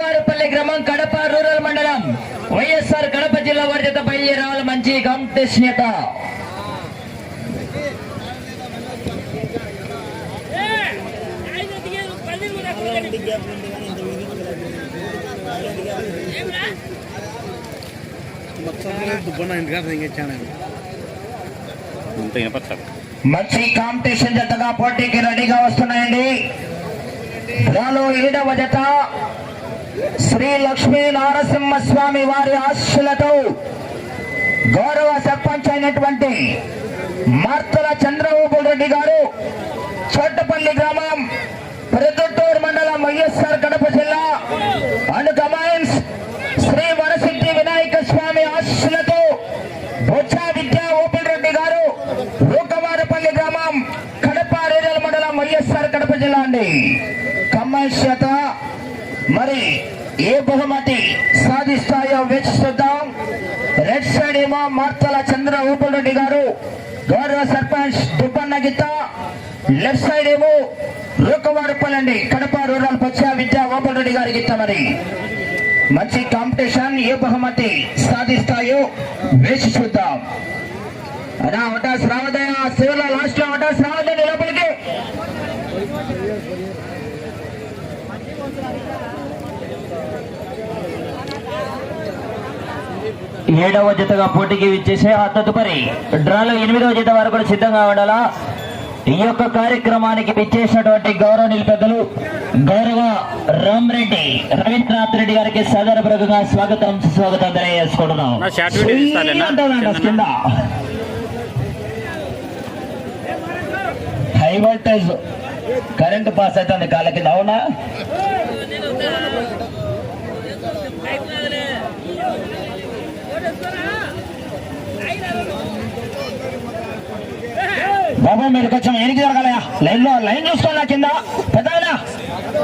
వారపల్లి గ్రామం కడప రూరల్ మండలం వైఎస్ఆర్ కడప జిల్లా వారి చేత బయలుదేరి రావాలి. మంచి కాంపిటీషన్ నేత మంచి కాంపిటీషన్ జతగా పోటీకి రెడీగా వస్తున్నాయండి. డ్రాలో 7వ జత శ్రీ లక్ష్మీ నారసింహస్వామి వారి ఆశీస్సులతో గౌరవ సర్పంచ్ అయినటువంటి మార్తల చంద్రబాబు రెడ్డి గారు చోటపల్లి గ్రామం ప్రొద్దుటూరు మండలం వైఎస్ఆర్ కడప జిల్లా అండ్ కమాండ్స్ శ్రీ వరసిద్ధి వినాయక స్వామి ఆశీస్సులతో బొచ్చా విద్యా ఓపెన్ రెడ్డి గారు రూకవారపల్లి గ్రామం కడప రూరల్ మండలం వైఎస్ఆర్ కడప జిల్లా అండి. కమాండ్స్ చేత మరి ఏ బహుమతి సాధిస్తాయో వేచి చూద్దాం. రెడ్ సైడ్ ఏమో మార్తల చంద్రబాబు రెడ్డి గారు గౌరవ సర్పంచ్ దుబ్బన్న గీత, లెఫ్ట్ సైడ్ ఏమో రూకవారపల్లి కడప రూరల్ బొచ్చా విద్యా ఓపెన్ రెడ్డి గారి గీత. మరి మంచి కాంపిటీషన్ ఏ బహుమతి సాధిస్తాయో వేసి చూద్దాం. అదా అవటాస్ రావదయ శివల లాస్ట్ లో అవటాస్ రావద్దండి లోపలికి. ఏడవ జతగా పోటీకి విచ్చేసే ఆ తదుపరి డ్రాలో 8వ జత వరకు కూడా సిద్ధంగా ఉండాలా. ఈ యొక్క కార్యక్రమానికి విచ్చేసినటువంటి గౌరవనీయులు పెద్దలు గౌరవ రామరెడ్డి రవీంద్రనాథ్ రెడ్డి గారికి సాదరపూర్వకంగా స్వాగతం సుస్వాగతం తెలియజేసుకుంటున్నాం. హై వోల్టేజ్ కరెంట్ పాస్ అవుతుంది కాళ్ళ కింద, అవునా? బాబు మీరు కొంచెం ఎనికి జరగాలయా, లైన్ చూసుకోవాలా కింద పెద్దనా,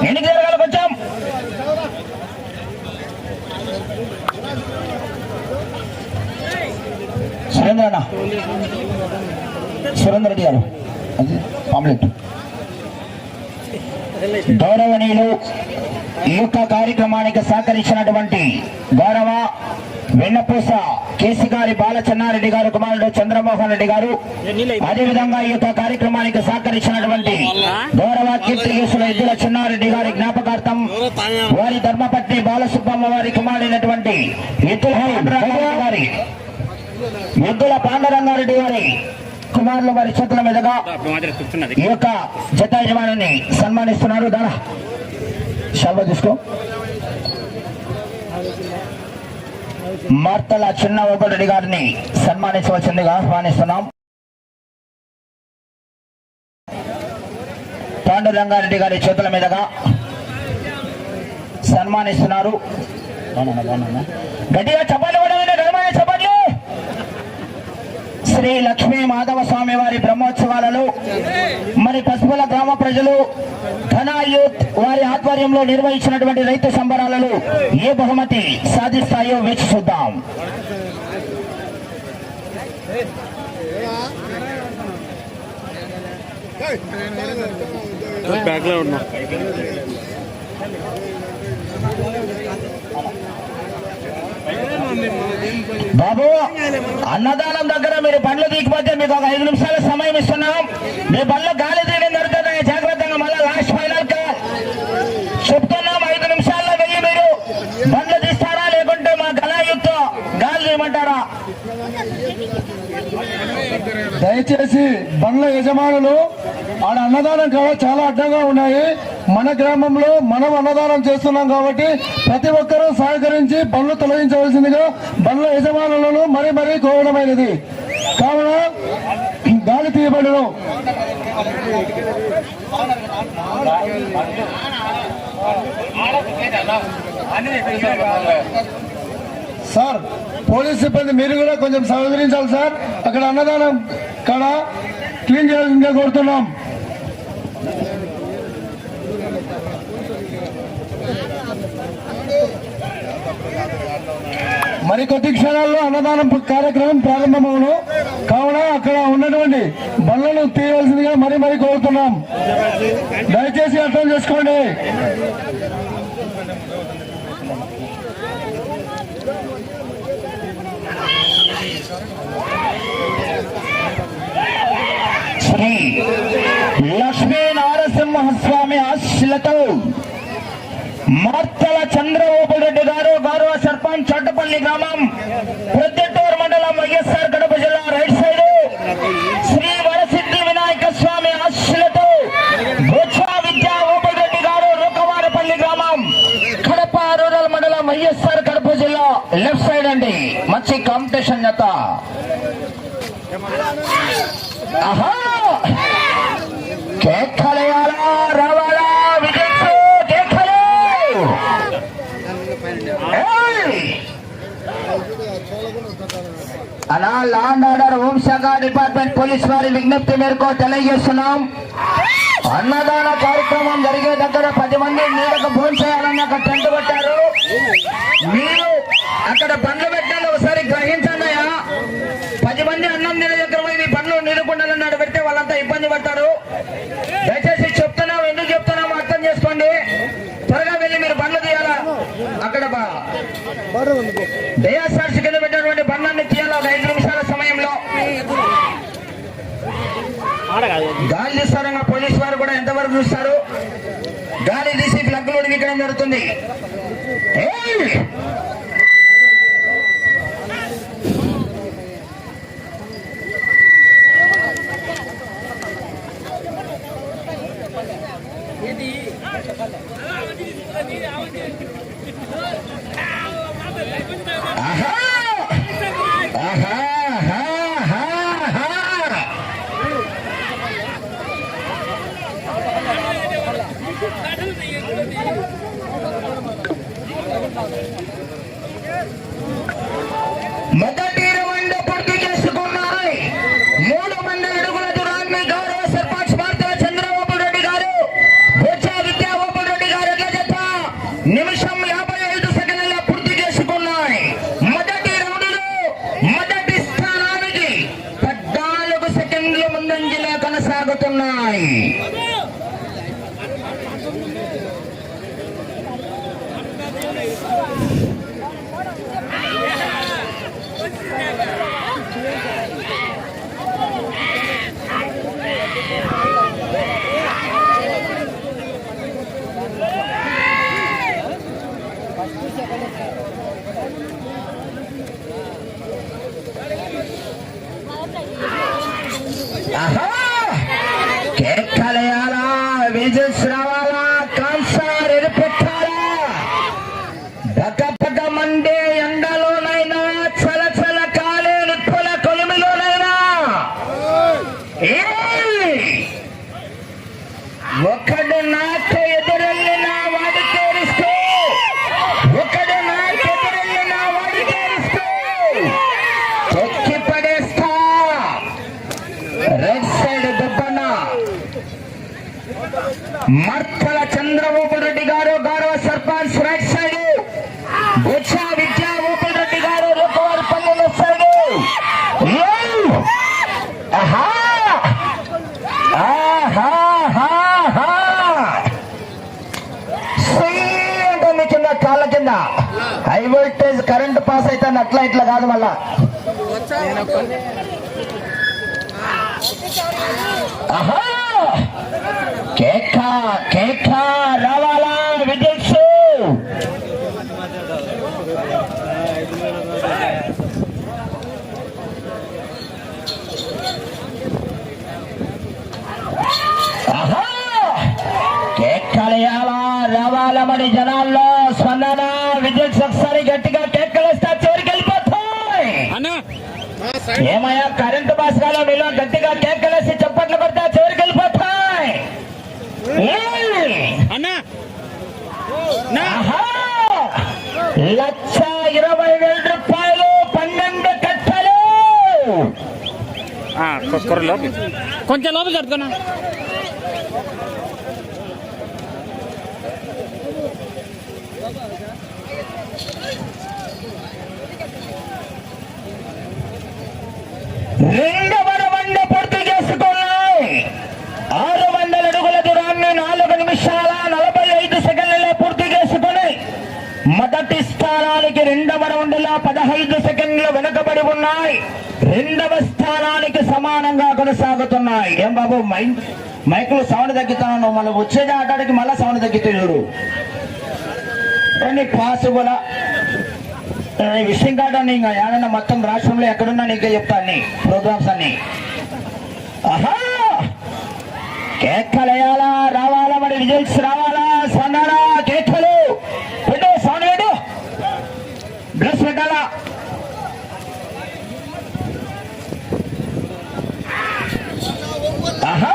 ఎనికి జరగాలి కొంచెం. సురేంద్ర సురేందర్ రెడ్డి గారు పాంప్లెట్. గౌరవనీయులు ఈ యొక్క కార్యక్రమానికి సహకరించినటువంటి గౌరవ వెన్నపూస కేసీ గారి బాలచన్నారెడ్డి గారు కుమారుడు చంద్రమోహన్ రెడ్డి గారు, అదేవిధంగా ఈ యొక్క కార్యక్రమానికి సహకరించినటువంటి గౌరవ కీర్తికేశుల ఎద్దుల చిన్నారెడ్డి గారి జ్ఞాపకార్థం వారి ధర్మపత్ని బాలసుబ్బమ్మ వారి కుమారుడైనటువంటి ఎద్దుల పాండురంగారెడ్డి గారి కుమారులు వారి చేతుల మీదుగా ఈ యొక్క జత యజమానాన్ని సన్మానిస్తున్నారు. దాని షాల్వా తీసుకో. మార్తల చిన్నబాబు రెడ్డి గారిని సన్మానించవలసిందిగా ఆహ్వానిస్తున్నాం. పాండురంగారెడ్డి గారి చేతుల మీదుగా సన్మానిస్తున్నారు. గట్టిగా చప్పట్లు కొట్టండి, ఘనమైన చప్పట్లు. శ్రీ లక్ష్మీ మాధవ స్వామి వారి బ్రహ్మోత్సవాలలో మరి పసుపుల గ్రామ ప్రజలు ఘన యూత్ వారి ఆధ్వర్యంలో నిర్వహించినటువంటి రైతు సంబరాలలో ఏ బహుమతి సాధిస్తాయో వేచి చూద్దాం. బాబు అన్నదానం దగ్గర మీరు బండ్లు దిగిపోతే మీకు ఒక 5 నిమిషాల సమయం ఇస్తున్నాం. మీ బండ్లు గాలి తీయడం జరుగుతుంది, జాగ్రత్తగా. మళ్ళీ లాస్ట్ ఫైనల్ కాల్ చెప్తున్నాం, 5 నిమిషాల్లో వెళ్ళి మీరు బండ్లు తీస్తారా లేకుంటే మా గలాయుక్తో గాలి తీయమంటారా? దయచేసి బండ్ల యజమానులు ఆడ అన్నదానం కావ చాలా అడ్డంగా ఉన్నాయి. మన గ్రామంలో మనం అన్నదానం చేస్తున్నాం కాబట్టి ప్రతి ఒక్కరూ సహకరించి బండ్లు తొలగించవలసిందిగా బండ్ల యజమానులను మరీ కోరడమైనది. కావున గాలి తీయబడును. సార్ పోలీస్ సిబ్బంది మీరు కూడా కొంచెం సహకరించాలి సార్. అక్కడ అన్నదానం కాడ క్లీన్ చేయాల్సిందిగా కోరుతున్నాం. మరికొద్ది క్షణాల్లో అన్నదానం కార్యక్రమం ప్రారంభమవును. కావున అక్కడ ఉన్నటువంటి బండ్లను తీయవలసిందిగా మరీ కోరుతున్నాం. దయచేసి అర్థం చేసుకోండి. మార్తల చంద్రబాబు రెడ్డి గారు గౌరవ సర్పంచ్ చట్టపల్లి గ్రామం ప్రొద్దుటూరు మండలం వైఎస్ఆర్ కడప జిల్లా రైట్ సైడ్ శ్రీ వరసిద్ధి వినాయక స్వామి ఆశీస్సులతో బొచ్చా విద్యా ఓపుల్ రెడ్డి గారు రూకవారపల్లి గ్రామం కడప రూరల్ మండలం వైఎస్ఆర్ కడప జిల్లా లెఫ్ట్ సైడ్ అండి. మంచి కాంపిటీషన్ జత. ఆహా కేకలేయాలా రావాలా విజయ్ కేకలే. అలా లాండ్ ఆర్డర్ హోంశాఖ డిపార్ట్మెంట్ పోలీస్ వారి విజ్ఞప్తి మేరకు తెలియజేస్తున్నాం. అన్నదాన కార్యక్రమం జరిగే దగ్గర 10 మంది నీడకు భోజనం చేయాలని అక్కడ టెంట్ పెట్టారు. మీరు అక్కడ బండ్లు పెట్టాలి, ఒకసారి గ్రహించండియా. 10 మంది అన్నం తినే దగ్గర పోయి బండ్లు నీడకుండాలని నాడు పెడితే వాళ్ళంతా ఇబ్బంది పడతారు. దయచేసి చెప్తున్నాం, ఎందుకు చెప్తున్నామో అర్థం చేసుకోండి. త్వరగా వెళ్ళి మీరు బండ్లు తీయాలా. అక్కడ దయాసార్సి కింద పెట్టినటువంటి బండ్లన్నీ తీయాలి. ఒక 5 నిమిషాల సమయంలో గాలి తీస్తారంగా పోలీసు వారు కూడా ఎంతవరకు చూస్తారు. గాలి తీసి ప్లగ్లు ఉడికించడం జరుగుతుంది. మొదటి 20 పూర్తి చేసుకున్నాయి. 3 మంది అడుగుల దూరాన్ని గౌరవ సర్పంచ్ మార్తల చంద్రబాబు రెడ్డి గారు బొచ్చా విద్యా ఓపుల్ రెడ్డి గారు జత నిమిషం 55 సెకండ్ల పూర్తి చేసుకున్నాయి. మొదటి రౌండ్లో మొదటి స్థానానికి 14 సెకండ్ల ముందంజలో కొనసాగుతున్నాయి. కేకలేయాలా, విజిల్స్ రావాలా, కాన్సర్ ఎరిపెట్టాలా. దగ్గ మండే ఎండలోనైనా చల చల కాలే నిప్పుల కొలిమిలోనైనా ఒకడు నాకు ఎదురెళ్ళిన వాడి తేరిస్తూ, ఒకడు నాకు ఎదురెళ్ళిన వాడి తేరిస్తూ తొక్కి పడేస్తా. రైట్ సైడ్ దుబ్బన్న మార్తల చంద్రబాబు రెడ్డి గారు గౌరవ సర్పంచ్ రైట్ సైడ్ బొచ్చా విద్యా ఓపుల్ రెడ్డి గారు రూపవారిపల్లి లెఫ్ట్ సైడ్. అంటే మీ కింద కాళ్ళ కింద హై వోల్టేజ్ కరెంట్ పాస్ అయితే అట్లా ఇట్లా కాదు. మళ్ళా కేక కేక రావాలా విజిల్స్. కేకలేయాలా రావాల మరి జనాల్లో స్పందన. విజిల్స్ ఒకసారి గట్టిగా కేకలేస్తా చివరికి వెళ్ళిపోతాయి. ఏమయ్యా కరెంటు బాస్కాలో మీలో గట్టిగా కేకలేసి చప్పట్లు కొడతా చివరికి వెళ్ళిపోతాయి. 1,20,000 రూపాయలు 12 కట్టలు. కొంచెం లోపల జరుపుకున్నా. రెండవ రౌండ్ పూర్తి చేసుకున్నాయి. 600 అడుగుల దూరాన్ని 4 నిమిషాల 45 సెకండ్లలో పూర్తి చేసుకుని మొదటి స్థానానికి రెండవ రౌండ్లో 15 సెకండ్లు వెనుకబడి ఉన్నాయి. రెండవ స్థానానికి సమానంగా కొనసాగుతున్నాయి. ఏం బాబు మైకులు సౌండ్ తగ్గుతున్నాను, మళ్ళీ వచ్చేది ఆటానికి మళ్ళా సౌండ్ తగ్గితే చూడు. కొన్ని పాసుబుల విషయం కాదని ఇంకా ఏడన్నా మొత్తం రాష్ట్రంలో ఎక్కడున్నా నీకే చెప్తా అన్ని ప్రోగ్రామ్స్ అన్ని. ఆహా కేక్కలేయాలా రావాలా మరి రిజల్ట్స్ రావాలా స్పందనా కేక్కలు పెట్టు సౌండ్ పెట్టు డ్రెస్ పెట్టాలా. ఆహా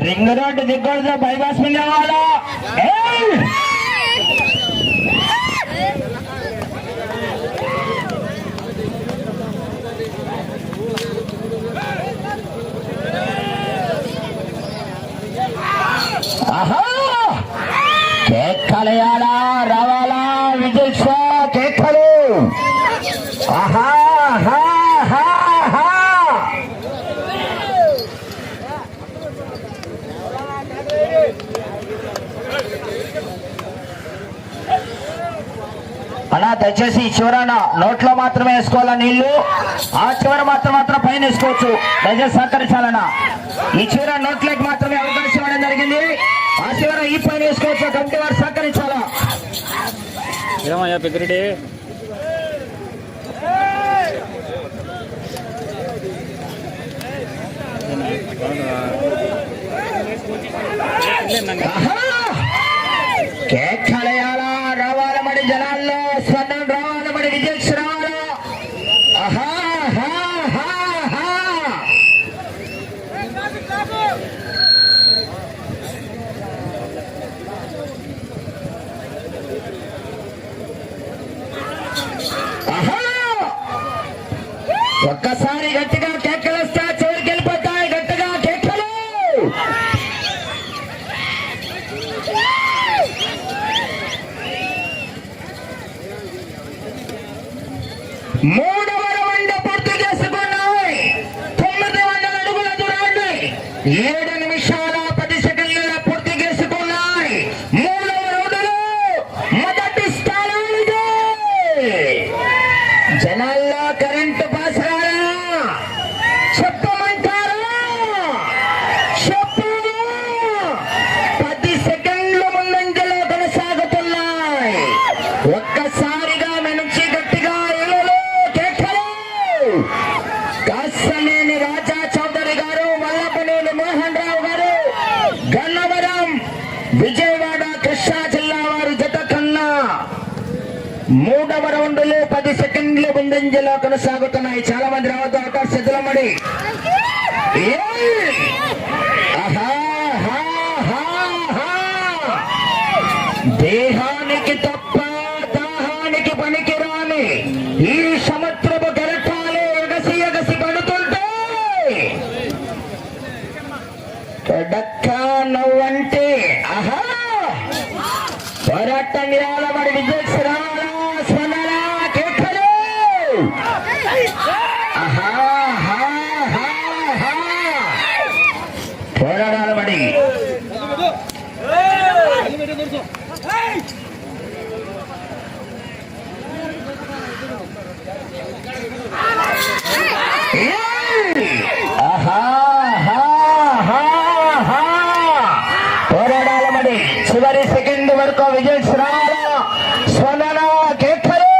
రింగ్ రోడ్డు దిగ్గొడుతో బైపాస్ మీద కావాలా. ఆహా కేక్కలేయాలా రావాలా విజిల్స్ కేక్కలు. ఆహా హా హా హా అలా దయచేసి ఈ చివరన నోట్లో మాత్రమే వేసుకోవాలా నీళ్లు, ఆ చివర మాత్రం పైన వేసుకోవచ్చు. దయచేసి సహకరించాలన్నా ఈ చివర నోట్లోకి మాత్రమే అవకాశం ఇవ్వడం జరిగింది, ఆ చివర ఈ పైన వేసుకోవచ్చు. కమిటీ వారు సహకరించాలా. ఏమయ్యా పెద్దిరెడ్డి కేక్కలేయాలా రావాల మడి జనాల్లో స్పందన రావాల మడి విజయ్ రావాలా. ఆహా హా హా హా ఆహా ఒక్కసారి గట్టిగా కేకలేస్తా చివరికి వెళ్ళిపోతాయి. గట్టిగా కేకలు. మూడవ రౌండ్ పూర్తి చేసుకున్నాయి. 900 అడుగుల దూరాన్ని 7 నిమిషాల 10 సెకండ్ల పూర్తి చేసుకున్నాయి. మూడవ రౌండ్లో మొదటి స్థానానికి జనాల్లో కరెంటు పాస్ రాలా చెప్పమంటారా చెప్పు. 10 సెకండ్ల ముందంజలో కొనసాగుతున్నాయి. ఒక్కసారిగా మెనుచి గట్టిగా ఏలలు కేకలు. కాసలేని రాజా చౌదరి గారు, వల్లభనేని మోహన్ రావు గారు, గన్నవరం విజయవాడ కృష్ణా జిల్లా వారి జత కన్నా మూడవ రౌండ్లో 10 సెకండ్ల ముందంజలో కొనసాగుతున్నాయి. చాలా మంది రావద్దు, అవకాశం సిద్ధమడి. దేహానికి తప్ప దాహానికి పనికిరాని ఈ సముద్రపు గరటాలు ఎగసి పడుతుంటే కడక్క నవ్వంటే ఆహా పోరాటం రాలబడి విజయ్ రావాలా స్పందన కేకలు. ఆహా హా హా హా పోరాడాలబడి పోరాడాలమడి చివరి సెకండ్ వరకు విజయ్ రావాలా స్పందన కేకలు.